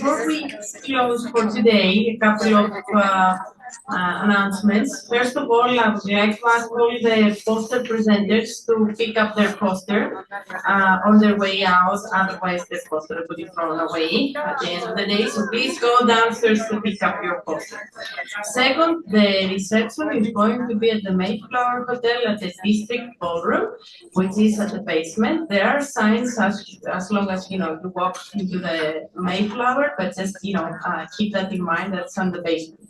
before we close for today, a couple of announcements. First of all, I would like to ask all the poster presenters to pick up their poster on their way out. Otherwise, the poster will be thrown away at the end of the day. So please go downstairs to pick up your poster. Second, the reception is going to be at the Mayflower Hotel at the District Ballroom, which is at the basement. There are signs as long as you walk into the Mayflower, but just keep that in mind. That's on the basement.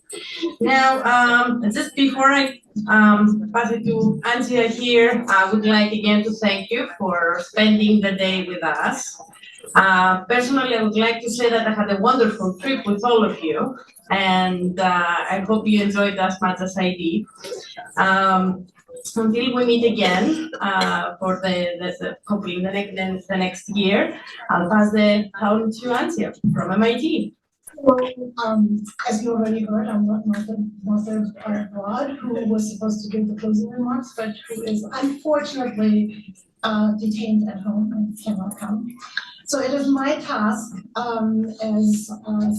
Now, just before I pass it to Antje here, I would like again to thank you for spending the day with us. Personally, I would like to say that I had a wonderful trip with all of you, and I hope you enjoyed as much as I did. Until we meet again for hopefully the next year, I'll pass the phone to Antje from MIT. Well, as you already heard, I'm not Martha Broad, who was supposed to give the closing remarks, but who is unfortunately detained at home and cannot come. So it is my task as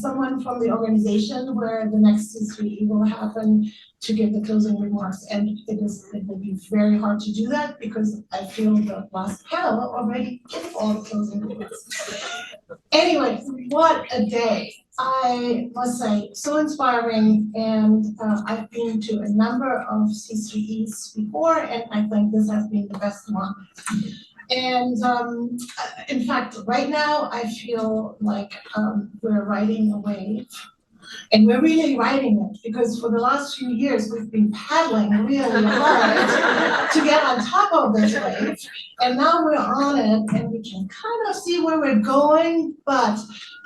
someone from the organization where the next C3 will happen to give the closing remarks. And it will be very hard to do that because I feel the last panel already gave all the closing remarks. Anyway, what a day. I must say, so inspiring, and I've been to a number of C3Es before, and I think this has been the best one. And in fact, right now, I feel like we're riding a wave. And we're really riding it because for the last few years, we've been paddling really hard to get on top of this wave. And now we're on it and we can kind of see where we're going, but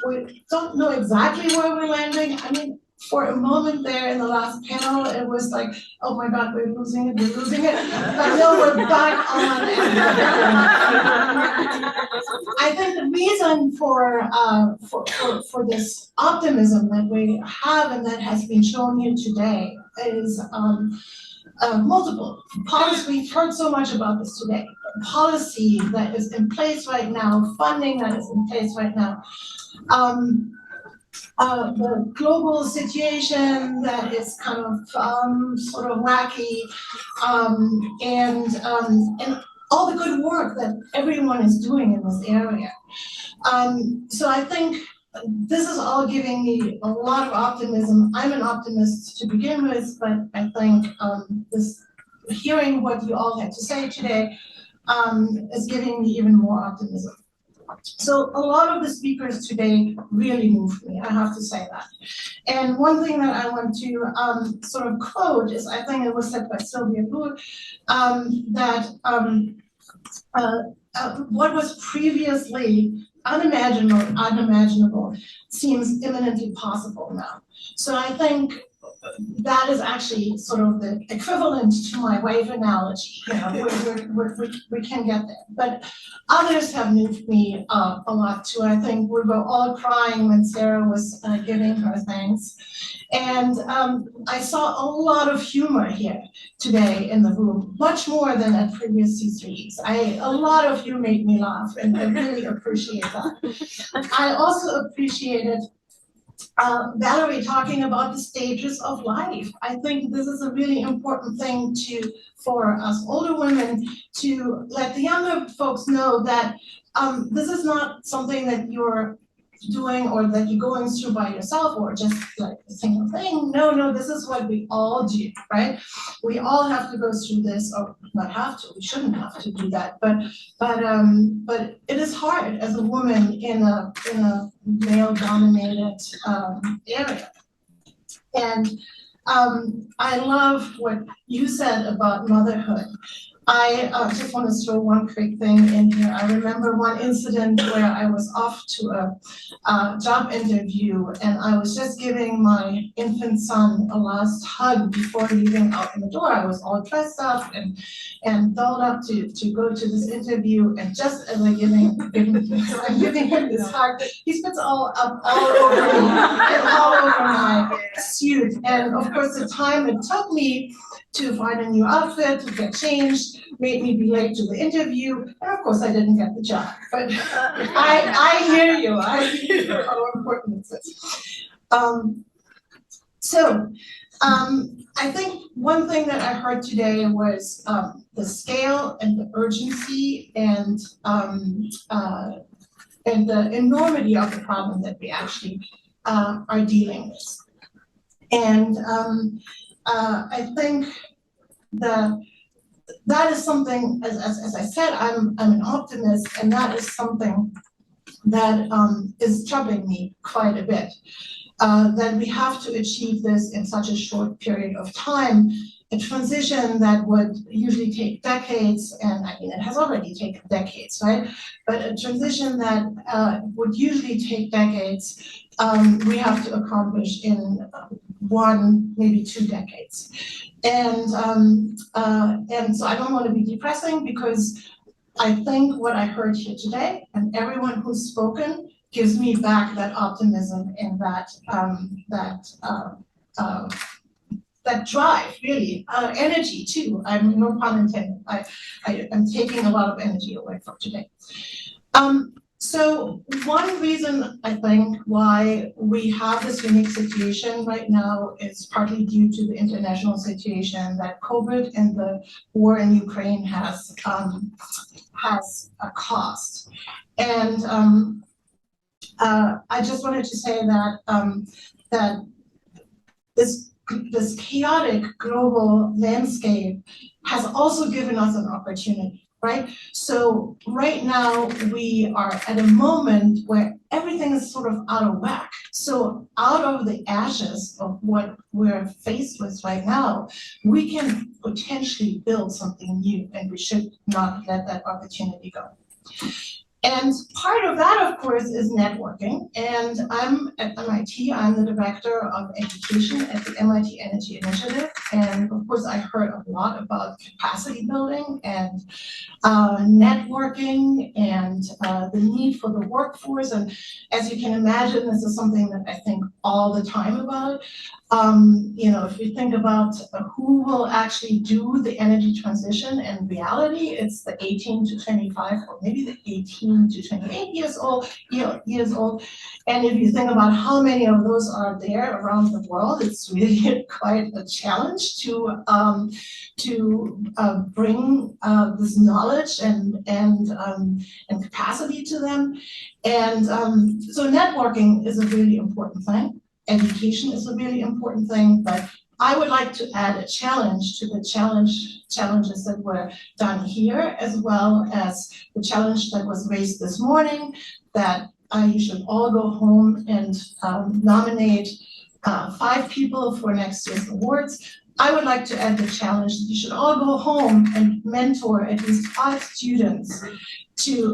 we don't know exactly where we're landing. I mean, for a moment there in the last panel, it was like, oh my God, we're losing it. But no, we're back on. I think the reason for this optimism that we have and that has been shown here today is multiple. Policy, we've heard so much about this today. Policy that is in place right now, funding that is in place right now. The global situation that is kind of sort of wacky, and all the good work that everyone is doing in this area. So I think this is all giving me a lot of optimism. I'm an optimist to begin with, but I think hearing what you all had to say today is giving me even more optimism. So a lot of the speakers today really moved me, I have to say that. And one thing that I want to sort of quote is, I think it was said by Sylvia Booth, that what was previously unimaginable seems imminently possible now. So I think that is actually sort of the equivalent to my wave analogy. We can get there. But others have moved me a lot too. I think we were all crying when Sarah was giving her thanks. And I saw a lot of humor here today in the room, much more than at previous C3s. A lot of you made me laugh, and I really appreciate that. I also appreciated Valerie talking about the stages of life. I think this is a really important thing for us older women to let the younger folks know that this is not something that you're doing or that you're going through by yourself or just like a single thing. No, this is what we all do, right? We all have to go through this, or not have to, we shouldn't have to do that, but it is hard as a woman in a male-dominated area. And I love what you said about motherhood. I just want to throw one quick thing in here. I remember one incident where I was off to a job interview, and I was just giving my infant son a last hug before leaving out the door. I was all dressed up and dolled up to go to this interview, and just as I'm giving him this hug, he spits all over me and all over my suit. And of course, the time it took me to find a new outfit, to get changed, made me be late to the interview, and of course I didn't get the job, but I hear you, I hear how important this is. I think one thing that I heard today was the scale and the urgency and the enormity of the problem that we actually are dealing with. And I think that is something, as I said, I'm an optimist, and that is something that is troubling me quite a bit. That we have to achieve this in such a short period of time, a transition that would usually take decades, and I mean, it has already taken decades, right? But a transition that would usually take decades, we have to accomplish in 1, maybe 2 decades. And so I don't want to be depressing, because I think what I heard here today and everyone who's spoken gives me back that optimism and that drive, really, energy too. I'm no pun intended. I'm taking a lot of energy away from today. So one reason I think why we have this unique situation right now is partly due to the international situation that COVID and the war in Ukraine has caused. And I just wanted to say that that this chaotic global landscape has also given us an opportunity, right? So right now we are at a moment where everything is sort of out of whack. So out of the ashes of what we're faced with right now, we can potentially build something new, and we should not let that opportunity go. And part of that, of course, is networking. And I'm at MIT, I'm the director of education at the MIT Energy Initiative. And of course, I heard a lot about capacity building and networking and the need for the workforce. And as you can imagine, this is something that I think all the time about. If you think about who will actually do the energy transition, in reality, it's the 18 to 25, or maybe the 18 to 28 years old. And if you think about how many of those are there around the world, it's really quite a challenge to bring this knowledge and capacity to them. And so networking is a really important thing. Education is a really important thing, but I would like to add a challenge to the challenges that were done here, as well as the challenge that was raised this morning, that you should all go home and nominate 5 people for next year's awards. I would like to add the challenge that you should all go home and mentor at least 5 students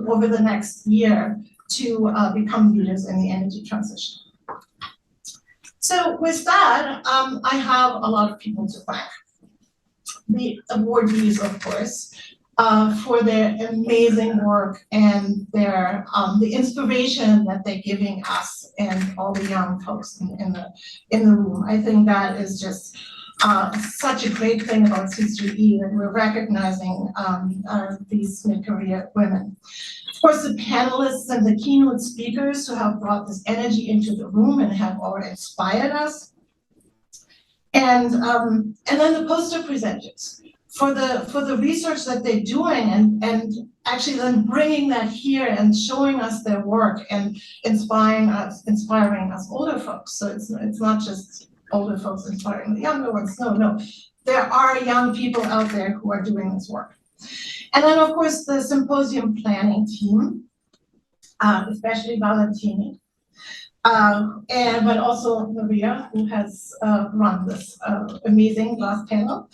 over the next year to become leaders in the energy transition. So with that, I have a lot of people to thank. The awardees, of course, for their amazing work and their the inspiration that they're giving us and all the young folks in the room. I think that is just such a great thing about C3E, that we're recognizing these mid-career women. Of course, the panelists and the keynote speakers who have brought this energy into the room and have already inspired us. And then the poster presenters for the research that they're doing and actually then bringing that here and showing us their work and inspiring us older folks. So it's not just older folks inspiring the younger ones. No, there are young people out there who are doing this work. And then, of course, the symposium planning team, especially Valentini, but also Maria, who has run this amazing last panel.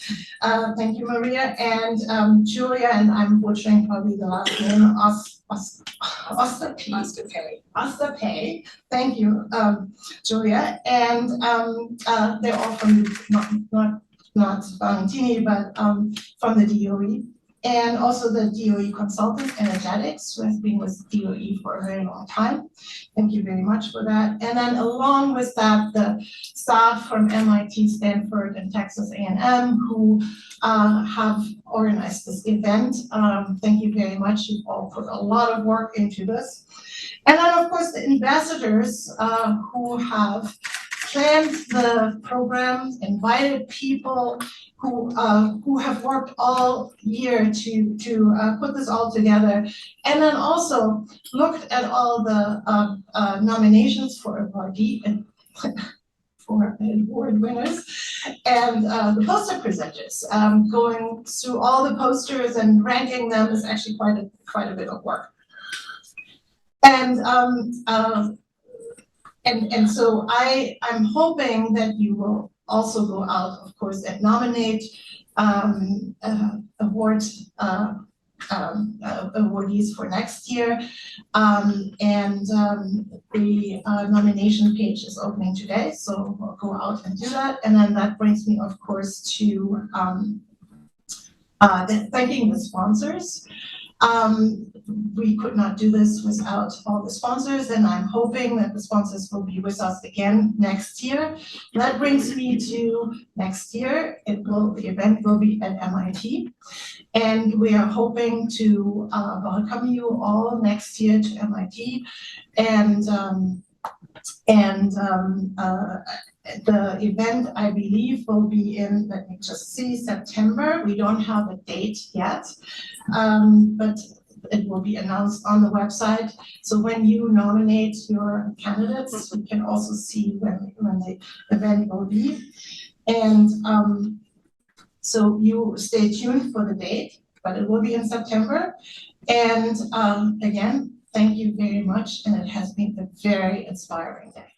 Thank you, Maria. And Julia, and I'm butchering probably the last name, Osterpay. Thank you, Julia. And they're all from not Valentini, but from the DOE. and also the DOE consultant, Energetics, who has been with DOE for a very long time. Thank you very much for that. And then along with that, the staff from MIT, Stanford, and Texas A&M who have organized this event. Thank you very much. You've all put a lot of work into this. And then, of course, the ambassadors who have planned the program, invited people who have worked all year to put this all together, and then also looked at all the nominations for awardee and for award winners and the poster presenters. Going through all the posters and ranking them is actually quite a bit of work. And so I'm hoping that you will also go out, of course, and nominate awardees for next year. The nomination page is opening today, so we'll go out and do that. And then that brings me, of course, to thanking the sponsors. We could not do this without all the sponsors, and I'm hoping that the sponsors will be with us again next year. That brings me to next year. The event will be at MIT, and we are hoping to welcome you all next year to MIT. The event, I believe, will be in, let me just see, September. We don't have a date yet, but it will be announced on the website. So when you nominate your candidates, we can also see when the event will be. And so you stay tuned for the date, but it will be in September. And again, thank you very much. And it has been a very inspiring day.